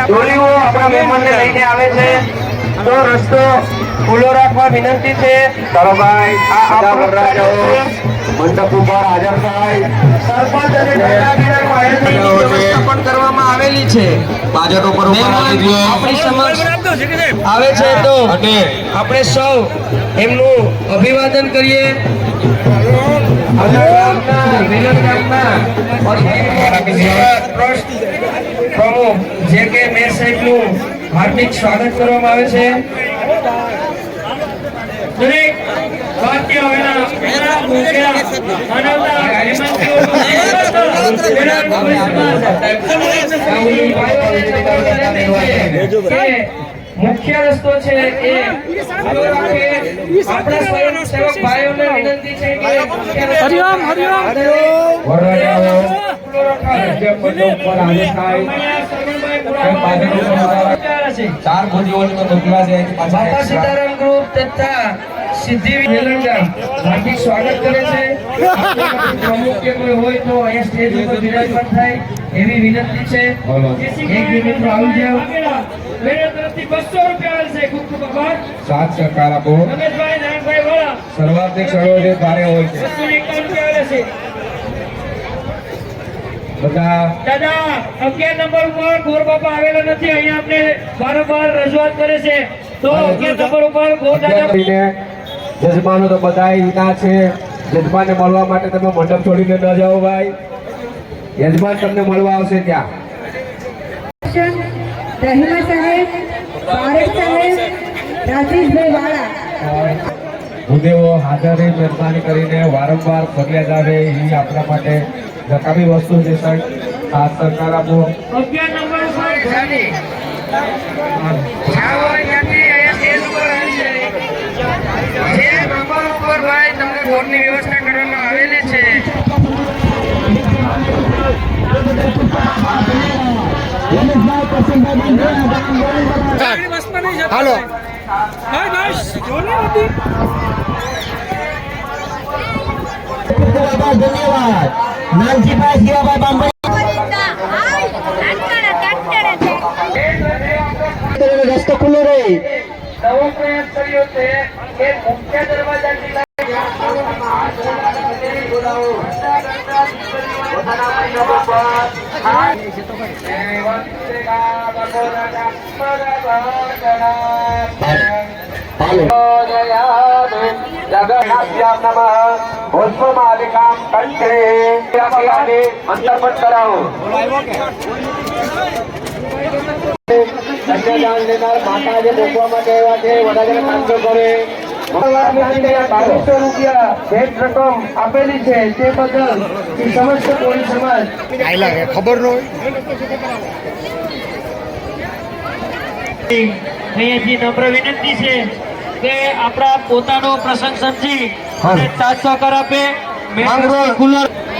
ડોલીઓ આપણા મહેમાનને લઈને આવે છે તો રસ્તો ખુલ્લો રાખવા વિનંતી છે. ચાલો ભાઈ, આ આપણા મંડપ ઉપર હાજર થાય. સરપંચ અને ડાયરાગીરા આયોજનની વ્યવસ્થા પણ કરવામાં આવેલી છે. બાજટ ઉપર આપણી સમક્ષ આવે છે તો આપણે સૌ એમનું અભિવાદન કરીએ. પ્રમુખ જે કે મેર સાહેબનું હાર્દિક સ્વાગત કરવામાં આવે છે. દરેક ભારતીય મુખ્ય રસ્તો છે એ આપણા સ્વયંસેવક ભાઈઓને વિનંતી છે કે હરિઓમ હરિઓમ ચાર મોજીઓનો મોકલા છે બાપા સીતારામ ગ્રુપ તથા સિદ્ધિ વેલંગા હાર્દિક સ્વાગત કરે છે. પ્રમુખ કે કોઈ હોય તો અહીંયા સ્ટેજ ઉપર બિરાજમાન થાય એવી વિનંતી છે. એક મિનિટ આવી જાવ. મેરે તરફથી 200 રૂપિયા આવશે. ખૂબ ખૂબ આભાર. સાત સરકાર આપો. રમેશભાઈ નારાયણભાઈ વાળા સર્વાધિક સળો જે ભારે હોય છે 251 રૂપિયા આવશે. બધા દાદા 11 નંબર ઉપર ગોર બાપા આવેલા નથી. અહીંયા આપણે વારંવાર રજૂઆત કરે છે તો 11 નંબર ઉપર ગોર દાદા જજમાનો તો બધા ઈના છે. જજમાનને મળવા માટે તમે મંડપ છોડીને ન જાઓ ભાઈ. યજમાન તમને મળવા આવશે ત્યાં. રહીમા સાહેબ, પારેખ સાહેબ, રાજેશભાઈ વાળા ભૂદેવો હાજર રહી મહેરબાની કરીને વારંવાર ફરિયાદ આવે એ આપણા માટે નકામી વસ્તુ છે. સાહેબ આ સરકાર આપો. 11 નંબર ઉપર જાની જાઓ ત્યાંથી અહીંયા સ્ટેજ ઉપર આવી જાય. જે નંબર ઉપર ભાઈ તમને બોર્ડની વ્યવસ્થા કરવામાં આવેલી છે. હાલો ધન્યવાદ. નાનજીભાઈ શિવાભાઈ બાંભણી રસ્તો ખુલ્લો રહી. નવો પ્રયાસ કર્યો છે કે મુખ્ય દરવાજાથી અંતર્પટ કરાવો. કન્યાદાન લેનાર માતા જે મૂકવા માટે આવ્યા છે વધારે કામજો કરે. 2200 રૂપિયા ભેટ રકમ આપેલી છે તે બદલ સમસ્ત કોળી સમાજ ખબર ન હોય અહીંયાથી નમ્ર વિનંતી છે કે આપણા પોતાનો પ્રસંગ સમજી સાથ સહકાર આપે.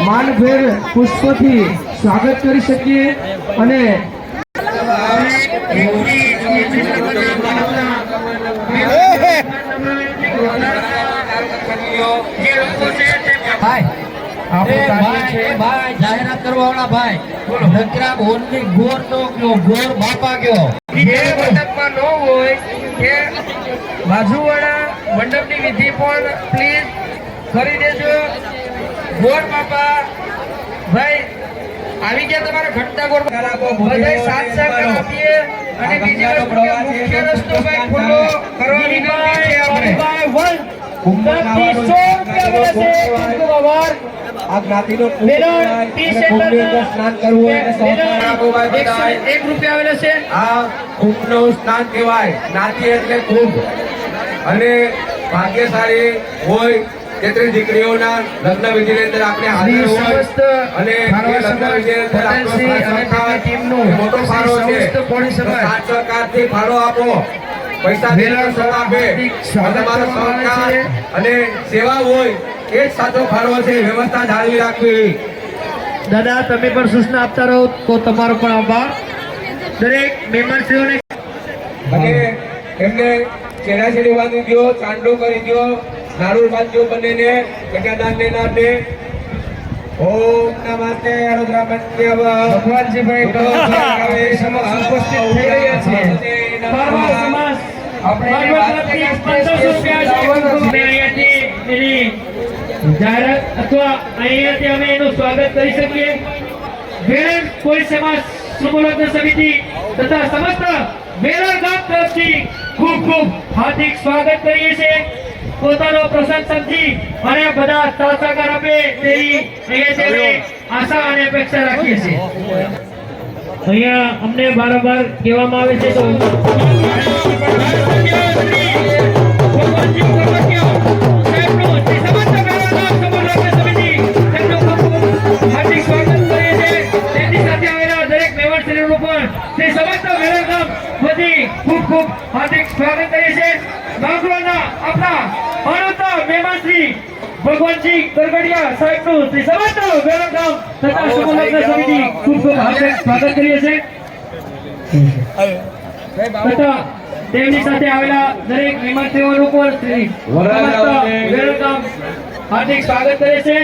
માનભેર પુષ્પથી સ્વાગત કરી શકીએ અને જાહેરાત કરવા વાળા ભાઈ નકરા બોલની ગોર નો કયો ગોર બાપા કયો જે મંડપમાં ન હોય કે બાજુવાળા મંડપની વિધિ પણ પ્લીઝ કરી દેજો. ગોર બાપા ભાઈ આવી ગયા તમારા ઘટતા ગોર બધા સાથ સહકાર આપીએ અને બીજી વસ્તુ મુખ્ય રસ્તો ભાઈ ખુલ્લો કરવા વિનંતી છે. આપણે આ જ્ઞાતિનો સ્નાન કરવું ₹1 આવેલો છે. આ કુંભનું સ્નાન કહેવાય. જ્ઞાતિ એટલે કુંભ. અને ભાગ્યશાળી હોય તેટલી દીકરીઓના લગ્ન વિધિની અંદર આપણે હાજર હોય અને મોટો ફાળો છે. સાત સરકારથી ફાળો આપો. પૈસા આપે તમારો સહકાર અને સેવા હોય એ જ સાચો ફાળો છે. વ્યવસ્થા જાળવી રાખવી. દાદા તમે પણ સૂચના આપતા રહો તો તમારો પણ આભાર. દરેક મહેમાનશ્રીઓને અને એમને છેડાછેડી બાંધી દો, ચાંદલો કરી દો, નાળુર બાંધ્યો બંનેને કન્યાદાન લેનારને. ઓમ નમસ્તે રુદ્રમન્યવ ભગવાનજીભાઈ કલાકારો સમક્ષ ઉપસ્થિત થઈ રહ્યા છે. બારમા સમાસ આપણે એની વાત કરીએ છીએ. 1500 રૂપિયા છે. અહીંયાથી એની જાહેરાત અથવા અહીંયાથી અમે એનું સ્વાગત કરી શકીએ. વેલણ કોઈ સમાજ સમૂહલગ્ન સમિતિ તથા સમસ્ત વેલણ ગામ તરફથી ખૂબ ખૂબ હાર્દિક સ્વાગત કરીએ છીએ. પોતાનો પ્રસંગ સમજી અને બધા સાથ સહકાર આપે તેવી અહીંયાથી અમે આશા અને અપેક્ષા રાખીએ છીએ. અહીંયા અમને વારંવાર કહેવામાં આવે છે તો હાર્દિક સ્વાગત કરીએ છીએ. તેમની સાથે આવેલા દરેક મહેમાનશ્રીનું પણ શ્રી સમસ્ત વેલણ ગામ વતી ખૂબ ખૂબ હાર્દિક સ્વાગત કરીએ છીએ. બાંગ્લોના આપણા અનુતા મહેમાનશ્રી ભગવાનજી ગરગડિયા સાહેબનું શ્રી સમસ્ત વેલણ ગામ તથા સમૂહલગ્ન સમિતિ ખૂબ ખૂબ હાર્દિક સ્વાગત કરીએ છીએ. તથા તેમની સાથે આવેલા દરેક મહેમાનશ્રીઓનું પણ શ્રી સમસ્ત વેલણ ગામ હાર્દિક સ્વાગત કરે છે.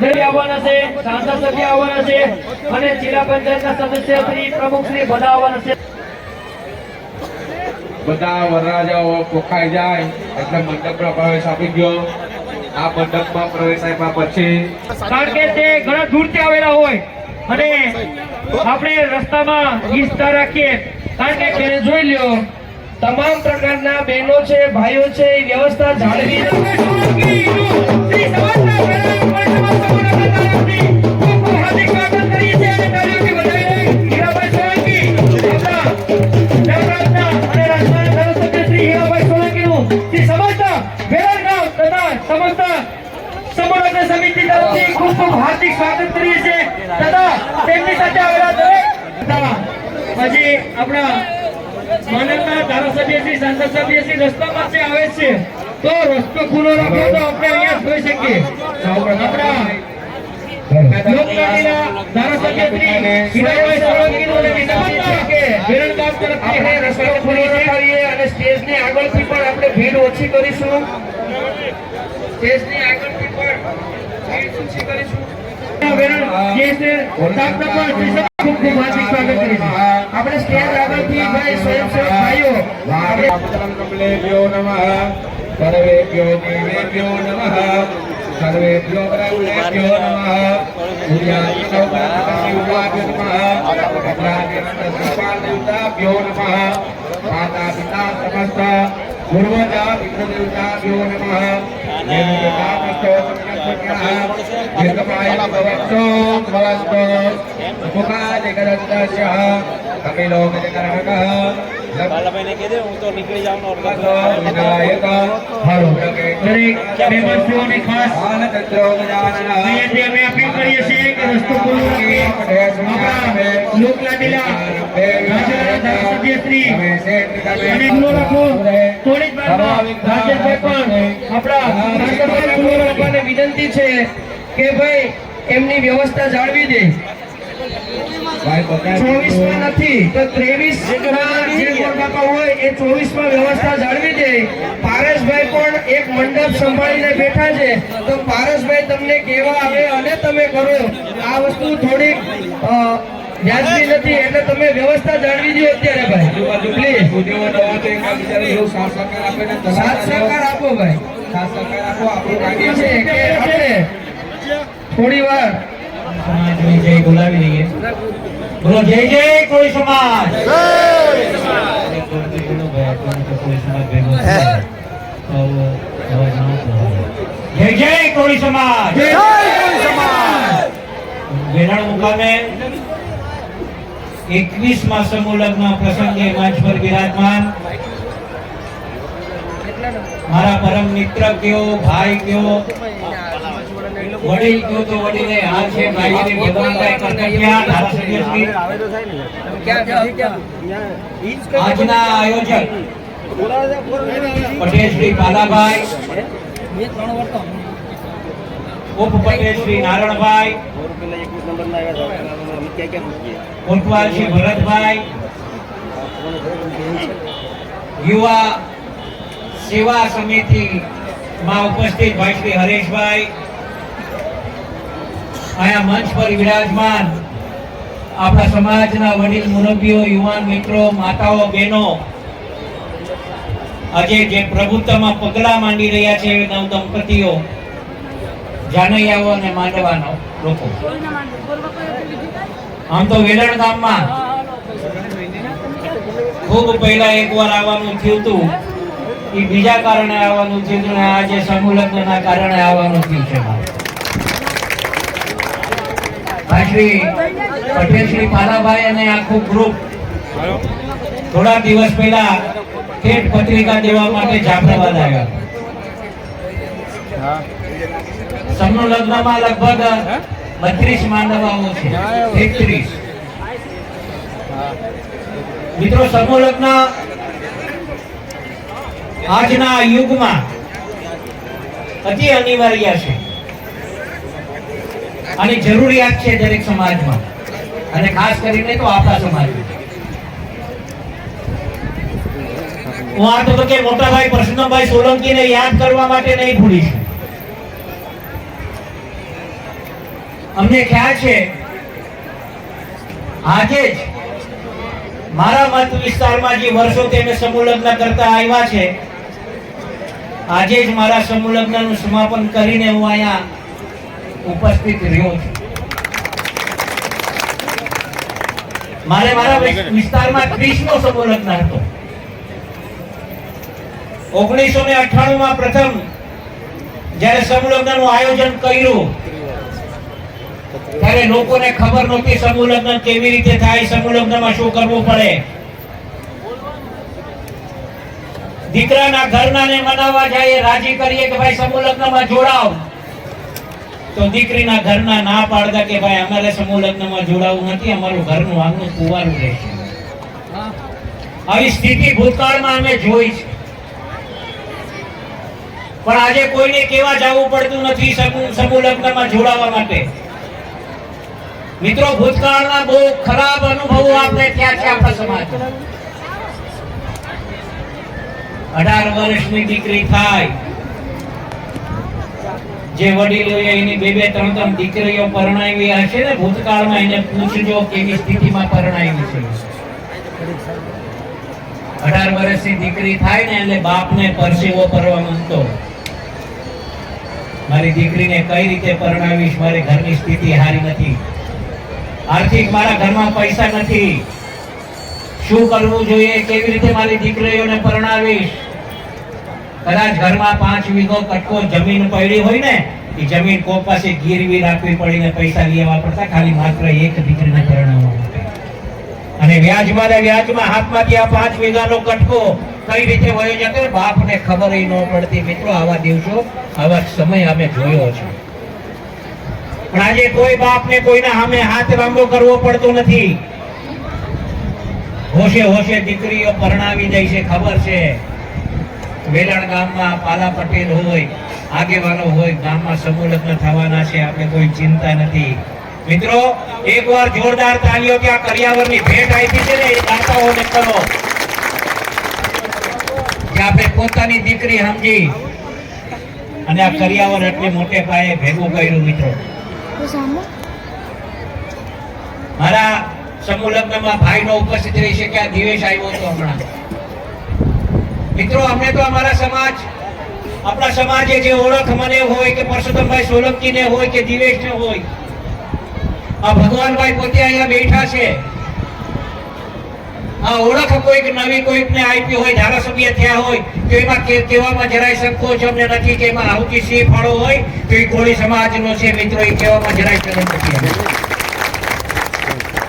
દરેક આવવાના છે, સાંસદ સભ્ય આવવાના છે અને જિલ્લા પંચાયતના સદસ્ય શ્રી પ્રમુખ શ્રી બધા આવવાના છે. બધા વરરાજાઓ પોખાઈ જાય એટલે મંડપનો પ્રવેશ આપી ગયો. આ મંડપમાં પ્રવેશ આપ્યા પછી કારણ કે તે ઘણા દૂરથી આવેલા હોય અને આપણે રસ્તામાં ઈચ્છતા રાખીએ. કારણ કે બેન જોઈ લ્યો, તમામ પ્રકારના બહેનો છે, ભાઈઓ છે, એ વ્યવસ્થા જાળવી શ્રી સમસ્ત વેલણ ગામ સમૂહલગ્ન તરફથી ખૂબ ખૂબ હાર્દિક સ્વાગત કરીએ છીએ અને તાળીઓથી વધાવીને હીરાભાઈ સોલંકી આપણા નવરત્ના અને રાજ્યના ધારાસભ્ય શ્રી હીરાભાઈ સોલંકીનું શ્રી સમસ્ત વેલણ ગામ તથા સમસ્ત સમૂહલગ્ન સમિતિ તરફથી ખૂબ ખૂબ હાર્દિક સ્વાગત કરીએ છીએ. તથા તેમની સાથે આવેલા દરેક હજી આપણા માનવના ધારાસભ્ય શ્રી સાંસદ સભ્ય શ્રી રસ્તામાં જે આવે છે તો રસ્તો ખુલ્લો રાખો તો આપણે અહીંયા જોઈ શકીએ. આપણા લોકલાડીના ધારાસભ્ય શ્રી હીરાભાઈ સોલંકીનું અને વિનંતી છે કે વેલણ ગામ તરફથી આપણે રસ્તો ખુલ્લો રખાવીએ અને સ્ટેજની આગળથી પણ આપણે ભીડ ઓછી કરીશું. સ્ટેજની આગળથી પણ ભીડ ઓછી કરીશું. વેલણ જે છે સ્થાપના પર શ્રી ખૂબ ખૂબ હાર્દિક સ્વાગત કરીએ છીએ. આપણે સ્ટેજ આગળથી ભાઈ સ્વયંસેવક ભાઈઓ આપણે કમલેભ્યો નમઃ સર્વેભ્યો દેવેભ્યો નમઃ સર્વેભ્યો બ્રહ્મેભ્યો નમઃ સૂર્યાદિનો બ્રહ્મદેવાભ્યો નમઃ ચંદ્રાદિનો નમઃ માતા પિતા સમસ્ત પૂર્વજા પિતૃદેવતાભ્યો નમઃ દેવતામસ્તો પુણ્યપુણ્યઃ દીર્ઘમાય ભવતો ભવસ્તો મુખાદિગદસ્ય કપિલો ગજકર્ણકઃ બાલાભાઈને કહી દે હું તો નીકળી જાઉં દરેક મહેમાનશ્રીઓને ખાસ અહીંયાથી અમે અપીલ કરીએ છીએ કે રસ્તો ખુલ્લો રાખીએ. આપણા લોકલાડીલા રાજ્યના ધારાસભ્ય શ્રી અને ખુલ્લો રાખો. થોડી જ વારમાં રાજેશભાઈ પણ આપણા રાષ્ટ્રપતિ ખુલ્લો રાખવાની વિનંતી છે કે ભાઈ એમની વ્યવસ્થા જાળવી દે. 24 માં નથી તો 23 ના જે બાપા હોય એ 24 માં વ્યવસ્થા જાળવી દે. પારસભાઈ પણ એક મંડપ સંભાળીને બેઠા છે તો પારસભાઈ તમને કહેવા આવે અને તમે કરો. આ વસ્તુ થોડીક વ્યાજબી નથી એટલે તમે વ્યવસ્થા જાળવી દો અત્યારે ભાઈ પ્લીઝ. સાથ સહકાર આપો ભાઈ. એટલું છે કે આપણે થોડી વાર જય બોલાવી લઈએ. બોલો જય જય કોઈ સમાજ. જય જય કોઈ સમાજ. વેલણ મુકામે 21મા સમૂહલગ્ન પ્રસંગે મંચ પર બિરાજમાન મારા પરમ મિત્ર કયો, ભાઈ કયો, વડીલ કયો તો વડીલે આ છે ભાઈને ભગવાનભાઈ કરકટિયા ધારાસભ્ય શ્રી આજના આયોજક પટેલ શ્રી બાલાભાઈ, ઉપ પટેલ શ્રી નારણભાઈ, કોટવાલ શ્રી ભરતભાઈ, યુવા સેવા સમિતિ માં ઉપસ્થિત ભાઈ શ્રી હરેશભાઈ, અહીંયા મંચ પર વિરાજમાન આપણા સમાજના વડીલ મુરબ્બીઓ, યુવાન મિત્રો, માતાઓ, બહેનો, આજે જે પ્રભુત્વમાં પગલા માંડી રહ્યા છે નવ દંપતીઓ, જાનૈયાઓ અને માંડવાનો લોકો. આમ તો વેલણ ગામમાં ખૂબ પહેલા એકવાર આવવાનું થયું હતું, એ બીજા કારણે આવવાનું થયું હતું, આજે સમૂહ લગ્નના કારણે આવવાનું થયું છે. શ્રી પટેલ, શ્રી પાલાભાઈ અને આખું ગ્રુપ થોડા દિવસ પહેલા ઠેઠ પત્રિકા દેવા માટે જાફરાબાદ આવ્યા. સમૂહ લગ્નમાં લગભગ 32 માંડવાઓ છે. 33 મિત્રો, સમૂહ લગ્ન આજના યુગમાં અતિ અનિવાર્ય છે અને જરૂરિયાત છે દરેક સમાજમાં, અને ખાસ કરીને તો આપણા સમાજમાં. હું આ તબક્કે મોટાભાઈ પ્રસન્નભાઈ સોલંકીને યાદ કરવા માટે નહીં ભૂલીશ. અમને ખ્યાલ છે આજે જ મારા મત વિસ્તારમાં જે વર્ષોથી અમે સમૂહ લગ્ન કરતા આવ્યા છે, આજે જ મારા સમૂહ લગ્નનું સમાપન કરીને હું અહીંયા ઉપસ્થિત રહ્યો છું. મારા વિસ્તારમાં 30નો સમૂહ લગ્ન હતો. 1998 પ્રથમ જ્યારે સમૂહ લગ્નનું આયોજન કર્યું ત્યારે લોકોને ખબર નહોતી સમૂહ લગ્ન કેવી રીતે થાય, સમૂહ લગ્નમાં શું કરવું પડે. દીકરાના ઘરનાને મનાવવા જાય, રાજી કરીએ કે ભાઈ સમૂહ લગ્નમાં જોડાવ, તો દીકરીના ઘરના ના પાડતા કે ભાઈ અમારે સમૂહ લગ્નમાં જોડાવું નથી, અમારું ઘરનું આંગણું કુંવારું રહેશે. આવી સ્થિતિ ભૂતકાળમાં અમે જોઈ છે. પણ આજે કોઈને કેવા જવું પડતું નથી સમૂહ લગ્નમાં જોડાવા માટે. મિત્રો, ભૂતકાળના બહુ ખરાબ અનુભવો આપણે થયા છે આપણા સમાજમાં. 18 વર્ષની દીકરી થાય, જે વડીલોએ એની 2-3 દીકરીઓ પરણાવી હશે ને ભૂતકાળમાં, એને પૂછજો કેવી સ્થિતિમાં પરણાવી છે. 18 વર્ષની દીકરી થાય ને એટલે બાપને પરસેવો કરવા માંગતો, મારી દીકરીને કઈ રીતે પરણાવીશ, મારી ઘરની સ્થિતિ સારી નથી, આર્થિક મારા ઘરમાં પૈસા નથી, શું કરવું જોઈએ, કેવી રીતે મારી દીકરીઓને પરણાવીશ. કદાચ ઘરમાં 5 વીઘો કટકો જમીન પડી હોય ને, એ જમીન કોક પાસે ગીરવી રાખવી પડીને પૈસા લેવા પડતા, ખાલી માત્ર એક દીકરીને પરણાવવા માટે. અને વ્યાજમાં હાથમાંથી આ 5 વીઘાનો કટકો કઈ રીતે વયો જતો, બાપને ખબર ન પડતી. મિત્રો, આવા દિવસો, આવા સમય અમે જોયો છે. પણ આજે કોઈ બાપને કોઈના સામે હાથ લાંબો કરવો પડતો નથી. હોશે હોશે દીકરીઓ પરણાવી દે છે. ખબર છે વેલણ ગામમાં પાલા પટેલ હોય, આગેવાનો હોય, ગામમાં સમૂહ લગ્ન થવાના છે, આપણે કોઈ ચિંતા નથી. મિત્રો, એકવાર જોરદાર તાલીઓ ત્યાં કરિયાવરની ભેટ આપી છે ને, એ દાતાઓને કરો કે આપણે પોતાની દીકરી સમજી અને આ કરિયાવર એટલે મોટે પાયે ભેગું કર્યું. મિત્રો, મારા સમૂહ લગ્નમાં ભાઈનો ઉપસ્થિત રહી શક્યા, દિવેશ આવ્યો હતો હમણાં. મિત્રો, અમને તો અમારા સમાજ, આપણા સમાજે જે ઓળખ મને હોય કે પરસોત્તમભાઈ સોલંકીને હોય કે દિવેશને હોય, આ ભગવાનભાઈ પોતે અહીંયા બેઠા છે, આ ઓળખ કોઈક નવી કોઈકને આપી હોય, ધારાસભ્ય થયા હોય તો એમાં કહેવામાં જરાય સંકોચ અમને નથી કે એમાં સૌથી સિંહ ફાળો હોય તો એ કોળી સમાજનો છે. મિત્રો, એ કહેવામાં જરાય શરમ નથી.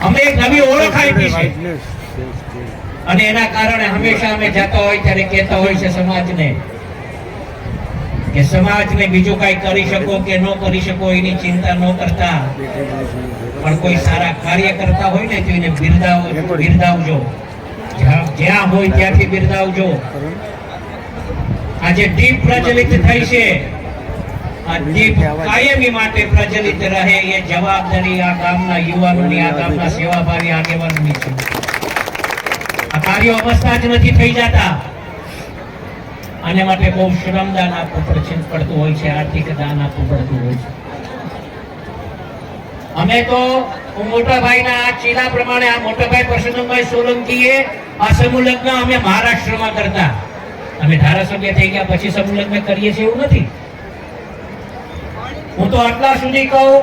અમે એક નવી ઓળખ આપી છે અને એના કારણે હંમેશા અમે જતા હોય ત્યારે કહેતા હોય છે સમાજને કે સમાજને બીજું કઈ કરી શકો કે ન કરી શકો એની ચિંતા ન કરતા, પણ કોઈ સારા કાર્ય કરતા હોય ને તો એને બિરદાવજો, જ્યાં હોય ત્યાંથી બિરદાવજો. આજે દીપ પ્રજ્વલિત થઈ છે, આ દીપ કાયમી માટે પ્રજ્વલિત રહે એ જવાબદારી આ ગામના યુવાનોની, આ ગામના સેવાભાવી આગેવાનોની છે. આ કાર્યો અવસ્થા જ નથી થઈ જતા, આને માટે બહુ શ્રમદાન આપવું પડતું હોય છે, આર્થિક દાન આપવું પડતું હોય છે. અમે તો હું મોટા ભાઈના આ ચીલા પ્રમાણે આ મોટા ભાઈ પરસોત્તમભાઈ સોલંકીએ આ સમૂહ લગ્ન અમે મહારાષ્ટ્રમાં કરતા. અમે ધારાસભ્ય થઈ ગયા પછી સમૂહ લગ્ન કરીએ છીએ એવું નથી. હું તો આટલા સુધી કહું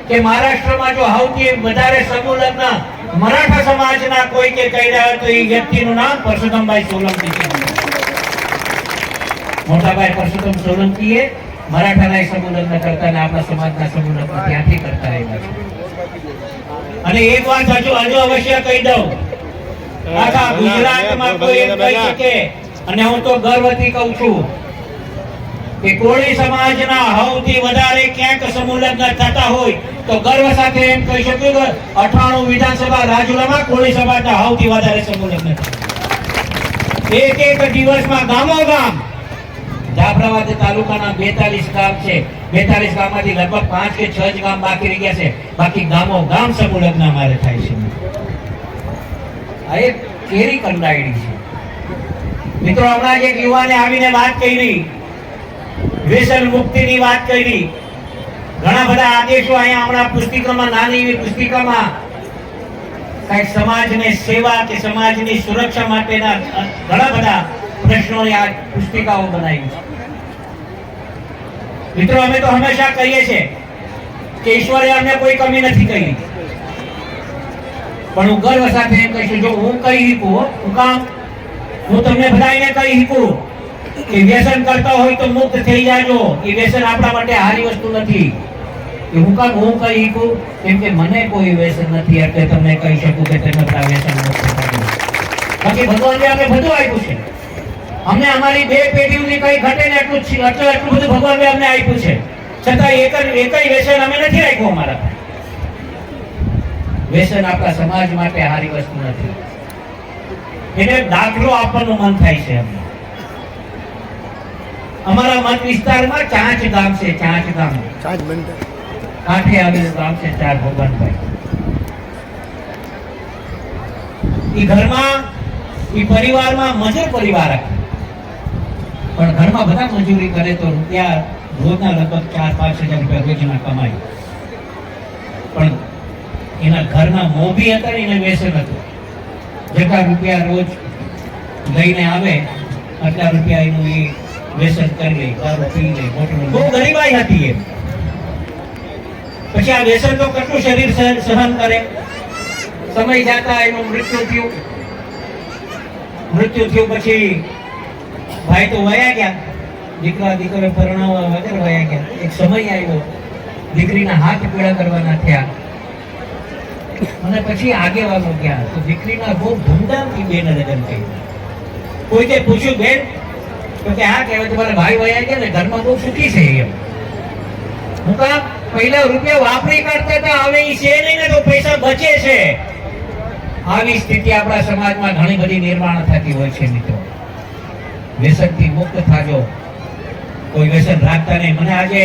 કે મહારાષ્ટ્રમાં જો સૌથી વધારે સમૂહ લગ્ન મરાઠા સમાજના કોઈ કે કહી રહ્યા હોય તો એ વ્યક્તિનું નામ પરસોત્તમભાઈ સોલંકી છે. મોટાભાઈ પરસોત્તમ સોલંકીએ મરાઠાના સમૂહ લગ્ન કરતા અને આપણા સમાજના સમૂહ લગ્ન ત્યાંથી કરતા રહ્યા છે. અને એક વાત હજુ અવશ્ય કહી દઉં, આખા ગુજરાતમાં કોઈ એમ કહી શકે, અને હું તો ગર્વથી કહું છું કે કોળી સમાજના સૌથી વધારે ક્યાંક સમૂહ લગ્ન થતા હોય તો ગર્વ સાથે એમ કહી શકું કે 98 વિધાનસભા રાજુલામાં કોળી સમાજના સૌથી વધારે સમૂહ લગ્ન થતા. એક દિવસમાં ગામો ગામ જાફરાબાદ તાલુકાના 42 ગામ છે. 42 ગામમાંથી લગભગ 5 કે 6 જ ગામ બાકી રહી ગયા છે. બાકી ગામો ગામ સમૂહ લગ્ન અમારે થાય છે. આ એક કેરી કંડાયડી છે. મિત્રો, હમણાં એક યુવાને આવીને વાત કરી, વ્યસન મુક્તિની વાત કરી. ઘણા બધા આદેશો અહીંયા હમણાં પુસ્તિકામાં, નાની એવી પુસ્તિકામાં કઈક સમાજને સેવા કે સમાજની સુરક્ષા માટેના ઘણા બધા પ્રશ્નોની આ પુસ્તિકાઓ બનાવી છે. મિત્રો, અમે તો હંમેશા કહીએ છીએ કે ઈશ્વરે અમને કોઈ કમી નથી કરી, પણ હું ગર્વ સાથે એમ કહીશું, જો હું કહી શકું, હું કામ હું તમને બધાને કહી શકું કે વ્યસન કરતા હોય તો મુક્ત થઈ જાજો. એ વ્યસન આપણા માટે હારી વસ્તુ નથી. એ હું કહી શકું કેમ કે મને કોઈ વ્યસન નથી, એટલે તમને કહી શકું કે તમે બધા વ્યસન મુક્ત થાજો. બાકી ભગવાને અમને બધું આપ્યું છે. અમને અમારી 2 પેઢીઓની કઈ ઘટે ને એટલું બધું ભગવાને અમને આપ્યું છે. છતાં એકય વ્યસન અમે નથી રાખ્યું અમારા. વ્યસન આપણા સમાજ માટે હારી વસ્તુ નથી. એને દાખલો આપવાનું મન થાય છે. અમારા મત વિસ્તારમાં ચાંચ ગામ છે. ચાંચ ગામ કાંઠે આવેલું ગામ છે. 4 ભગવાનભાઈ એ ઘરમાં એ પરિવારમાં મજૂર પરિવાર હતો, પણ ઘરમાં બધા મજૂરી કરે તો રૂપિયા રોજના લગભગ 4-5 હજાર રૂપિયા રોજના કમાય. પણ એના ઘરના મોભી હતા ને એને વ્યસન હતું. જેટલા રૂપિયા રોજ લઈને આવે આટલા રૂપિયા એનું એ વ્યસન કરી લે, દારૂ પી લે, બહુ ગરીબાઈ હતી એ. પછી આ વ્યસન તો કેટલું શરીર સહન કરે. સમય જતા એનું મૃત્યુ થયું. પછી ભાઈ તો વયા ગયા, દીકરો પરણાવવા વગર વયા ગયા. એક સમય આવ્યો, દીકરીના હાથ પીળા કરવાના થયા, અને પછી આગેવાનો ગયા તો દીકરીના બહુ ધૂમધામથી બેન લગ્ન કર્યું. કોઈને પૂછ્યું, બેન તો કે હા કહેવાય તમારા ભાઈ વયા ગયા ને ઘરમાં બહુ સુખી છે એમ. હું કામ પહેલા રૂપિયા વાપરી કાઢતા હતા, હવે એ છે નહીં ને તો પૈસા બચે છે. આવી સ્થિતિ આપણા સમાજમાં ઘણી બધી નિર્માણ થતી હોય છે. મિત્રો, વ્યસનથી મુક્ત થાજો, કોઈ વ્યસન રાખતા નહીં. મને આજે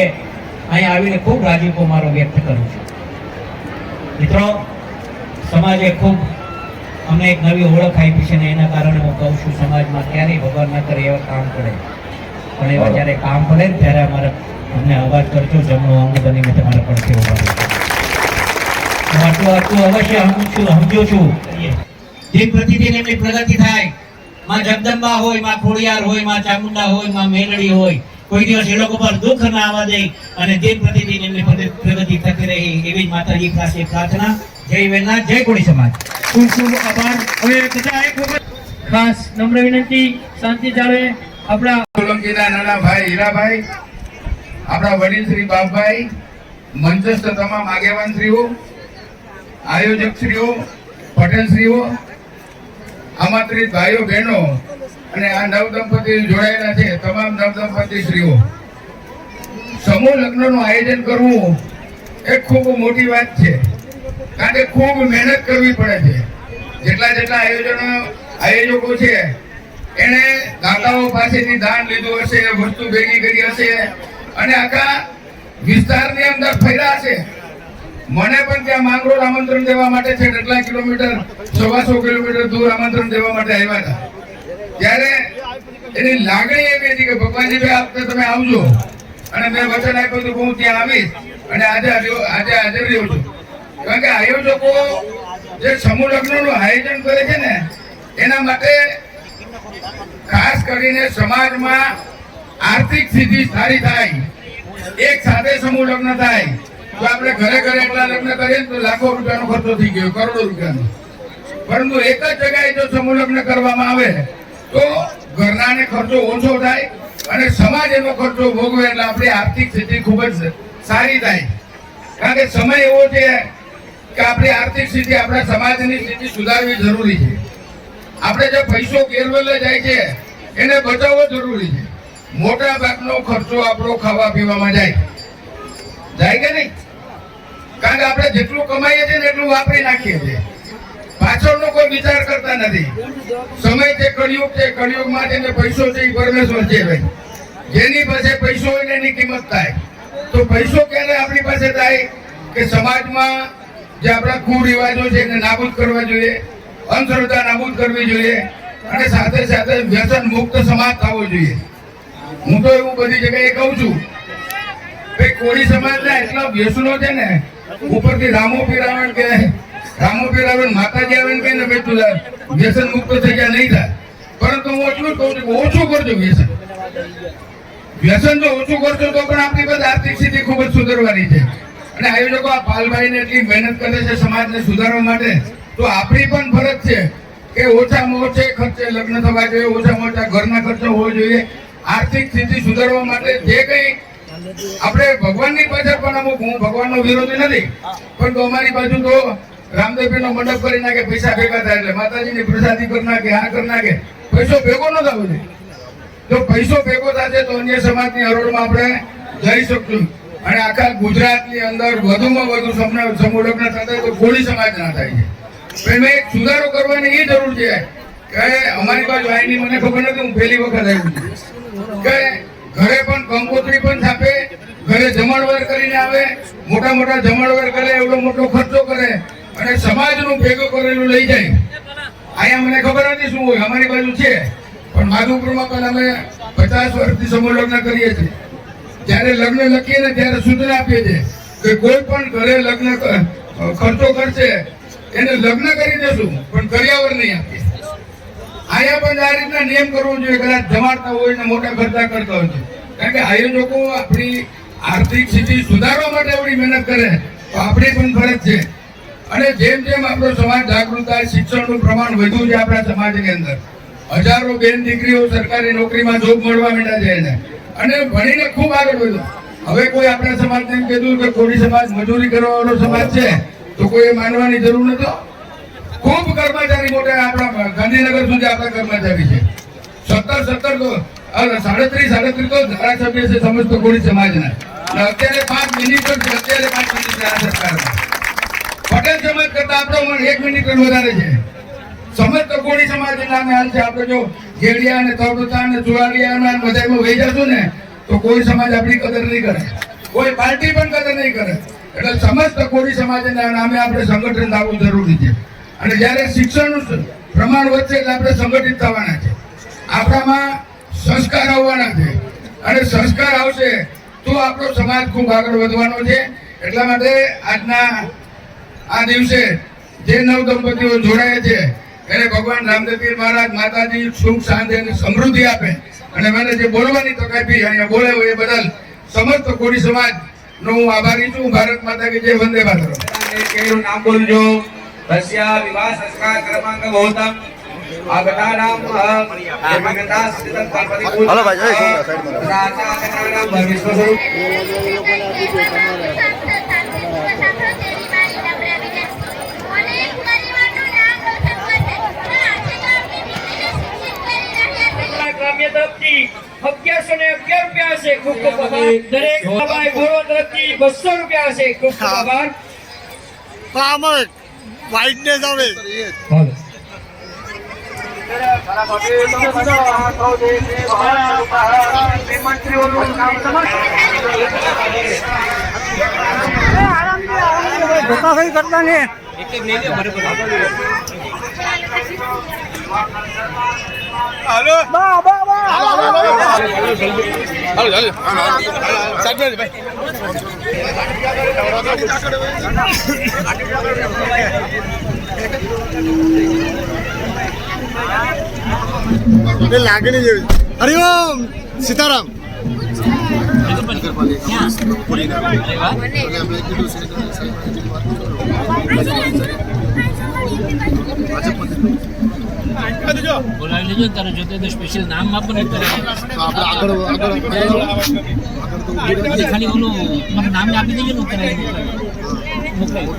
અહીંયા આવીને ખૂબ રાજીપો મારો વ્યક્ત કરું છું. મિત્રો, સમાજે ખૂબ અમને એક નવી ઓળખ આપી છે ને એના કારણે હું કહું છું, સમાજમાં ક્યારેય ભગવાન ના કરે એવા કામ પડે, પણ એવા જ્યારે કામ પડે ને ત્યારે અમને અવાજ કરજો, જમણો અંગ બનીને તમારા પડખે ઉભા રહેજો. આટલું અવશ્ય સમજો છું. દિન પ્રતિદિન એમની પ્રગતિ થાય. માં જગદંબા હોય, માં ખોડિયાર હોય, માં ચામુંડા હોય, માં મેલડી હોય, કોઈ દિવસ એ લોકો પર દુઃખ ના આવવા દે અને દિન પ્રતિદિન એમની પ્રગતિ થતી રહે એવી જ માતાજી પાસે પ્રાર્થના. જય વેલનાથ, જય કોળી સમાજ. ખૂબ ખૂબ આભાર. હવે બધા એક વખત ખાસ નમ્ર વિનંતી, શાંતિ જાળવે. આપણા સોલંકીના નાના ભાઈ હીરાભાઈ, આપણા વડીલ શ્રી બાપભાઈ, મંચસ્થ તમામ આગેવાનશ્રીઓ, આયોજકશ્રીઓ, પટેલશ્રીઓ, આમંત્રિત ભાઈઓ બહેનો અને આ નવદંપતિ જોડાયેલા છે તમામ નવદંપતિશ્રીઓ, સમૂહ લગ્નનું આયોજન કરવું એ ખૂબ મોટી વાત છે. કારણ કે ખૂબ મહેનત કરવી પડે છે. જેટલા આયોજકો છે એને દાતાઓ પાસેથી દાન લીધું હશે, વસ્તુ ભેગી કરી હશે અને આખા વિસ્તારની અંદર ફર્યા હશે. મને પણ ત્યાં માંગરોળ આમંત્રણ દેવા માટે છે, કેટલા કિલોમીટર, 125 કિલોમીટર દૂર આમંત્રણ દેવા માટે આવ્યા હતા. ત્યારે એની લાગણી એવી હતી કે ભગવાનજી ભાઈ તમે આવજો, અને મેં વચન આપ્યું હતું કે હું ત્યાં આવીશ અને આજે હાજર રહ્યો છું. કારણ કે આયોજકો જે સમૂહ લગ્નનું આયોજન કરે છે ને એના માટે ખાસ કરીને સમાજમાં આર્થિક સ્થિતિ સારી થાય, એક સાથે સમૂહ લગ્ન થાય. તો આપણે ઘરે ઘરે એટલા લગ્ન કરીએ તો લાખો રૂપિયાનો ખર્ચો થઈ ગયો, કરોડો રૂપિયાનો. પરંતુ એક જ જગ્યાએ જો સમૂહ લગ્ન કરવામાં આવે તો ઘરનાને ખર્ચો ઓછો થાય અને સમાજ એનો ખર્ચો ભોગવે એટલે આપણી આર્થિક સ્થિતિ ખૂબ જ સારી થાય. કારણ કે સમય એવો છે કે આપણી આર્થિક સ્થિતિ, આપણા સમાજની સ્થિતિ સુધારવી જરૂરી છે. આપણે જે પૈસો ગેરવેલે જાય છે એને બચાવવો જરૂરી છે. મોટા ભાગનો ખર્ચો આપણો ખાવા પીવામાં જાય કે નહીં? કારણ કે આપણે જેટલું કમાઈએ છીએ ને એટલું વાપરી નાખીએ છીએ, પાછળનો કોઈ વિચાર કરતા નથી. સમય છે કળિયુગ છે, કળિયુગમાં જેને પૈસો છે એ પરમેશ્વર છે ભાઈ. જેની પાસે પૈસો હોય ને એની કિંમત થાય. તો પૈસો ક્યારે આપણી પાસે થાય કે સમાજમાં જે આપણા કુરિવાજો છે એને નાબૂદ કરવા જોઈએ, અંધશ્રદ્ધા નાબૂદ કરવી જોઈએ અને સાથે સાથે વ્યસન મુક્ત સમાજ થવો જોઈએ. હું તો એવું બધી જગ્યાએ કહું છું કે કોળી સમાજના એટલા વ્યસનો છે ને, ઉપરથી રામો પીરાવણ કે માતાજી આવે કે ને ભાઈ તું વ્યસન મુક્ત થઈ ગયા નહીં થાય. પરંતુ હું એટલું જ કહું છું કે ઓછું કરજો વ્યસન. વ્યસન જો ઓછું કરશો તો પણ આપણી પાસે આર્થિક સ્થિતિ ખૂબ જ સુધારવાની છે. અને આયોજકો આ પાલભાઈને એટલી મહેનત કરે છે સમાજને સુધારવા માટે, તો આપણી પણ ફરજ છે કે ઓછામાં ઓછે ખર્ચે લગ્ન થવા જોઈએ, ઓછામાં ઓછા ઘરના ખર્ચો હોવો જોઈએ. આર્થિક સ્થિતિ સુધારવા માટે જે કંઈ આપણે ભગવાનની પાછળ પણ અમુક, હું ભગવાનનો વિરોધી નથી, પરંતુ અમારી બાજુ તો રામદેવનો મંડપ કરી નાખે, પૈસા ભેગા થાય એટલે માતાજીની પ્રસાદી કરી નાખે, આ કરી નાખે. પૈસો ભેગો ન થવો જોઈએ. જો પૈસો ભેગો થશે તો અન્ય સમાજની હરોળમાં આપણે જઈ શકશું. અને આખા ગુજરાતની અંદર વધુમાં વધુ સમૂહ લગ્ન થતા તો કોળી સમાજ ના થાય છે. મેં એક સુધારો કરવાની એ જરૂર છે કે અમારી બાજુ આઈની મને ખબર નથી, હું પહેલી વખત આવ્યું છું કે ઘરે પણ કંકોત્રી પણ છાપે, ઘરે જમણવાર કરીને આવે, મોટા મોટા જમણવાર કરે, એવડો મોટો ખર્ચો કરે અને સમાજનું ભેગું કરેલું લઈ જાય. અહીંયા મને ખબર નથી શું હોય, અમારી બાજુ છે પણ માધુપુરમાં પણ અમે 50 વર્ષથી સમૂહ લગ્ન કરીએ છીએ. જ્યારે લગ્ન લખીએ ને ત્યારે સૂચના આપીએ છીએ કે કોઈ પણ ઘરે લગ્ન ખર્ચો કરશે એને લગ્ન કરી દેશું પણ કર્યાવર નહીં આપીએ. અહીંયા પણ આ રીતના નિયમ કરવો જોઈએ. કદાચ જમાડતા હોય ને મોટા ખર્ચા કરતા હોય, કારણ કે આયોજકો આપણી આર્થિક સ્થિતિ સુધારવા માટે એવડી મહેનત કરે તો આપણી પણ ફરજ છે. અને જેમ જેમ આપણો સમાજ જાગૃત થાય, શિક્ષણનું પ્રમાણ વધ્યું છે આપણા સમાજની અંદર, હજારો બેન દીકરીઓ સરકારી નોકરીમાં જોબ મળવા માંડ્યા છે એને, અને ભણીને ખૂબ આગળ વધ્યો. હવે કોઈ આપણા સમાજને એમ કીધું કે કોળી સમાજ મજૂરી કરવા વાળો સમાજ છે તો કોઈ માનવાની જરૂર નથી. ખૂબ કર્મચારી મોટા આપણા ગાંધીનગર સુધી આપણા કર્મચારી છે. 17 તો 37 તો ધારાસભ્ય છે સમસ્ત કોળી સમાજના. અત્યારે 5 મિનિસ્ટર છે, અત્યારે 5 મિનિસ્ટર આ સરકારમાં. પટેલ સમાજ કરતા આપણો 1 મિનિસ્ટર વધારે છે. સમસ્ત કોળી સમાજના નામે હાલ છે. આપણે જો ગેડિયા અને તળપતા અને ચુવાડિયા બધામાં વહી જશું ને તો કોઈ સમાજ આપણી કદર નહીં કરે, કોઈ પાર્ટી પણ કદર નહીં કરે. એટલે સમસ્ત કોળી સમાજના નામે આપણે સંગઠન થવું જરૂરી છે. અને જ્યારે શિક્ષણનું પ્રમાણ વધશે એટલે આપણે સંગઠિત થવાના છે. આપણામાં સંસ્કાર આવવાના છે અને સંસ્કાર આવશે તો આપણો સમાજ ખૂબ આગળ વધવાનો છે. એટલા માટે આજના આ દિવસે જે નવ દંપતીઓ જોડાયા છે એને ભગવાન રામદેવપીર મહારાજ માતાજી સુખ શાંતિ અને સમૃદ્ધિ આપે. અને મને જે બોલવાની તક આપી અહીંયા બોલાવો એ બદલ સમસ્ત કોળી સમાજનો હું આભારી છું. ભારત માતા કી જય, વંદે માતરમ. કેનું નામ બોલજો. તસ્યા વિવાહ સંસ્કાર ક્રમાંક ભવતમ આગતાનામ ભગતા સિદ્ધ પાર્વતી. હાલો ભાઈ, એ સાઈડમાં રાજા નામ વિશ્વ સ્વરૂપ. ગ્રામ્ય તરફથી 1111 રૂપિયા છે. ખૂબ ખૂબ આભાર. દરેક ભાઈ બોરો તરફથી 200 રૂપિયા છે. ખૂબ ખૂબ આભાર. આમાં વાઇટનેસ આવે. કરતા ને હાલો હાલો સાઈડ ભાઈ. લાગણી જેવી. હરિઓમ સીતારામ. બોલાવી લેજો તારે જોતે તો સ્પેશિયલ નામ આપને ખાલી ઓલું તમારું નામ આપી દેજો ને મોકલાવી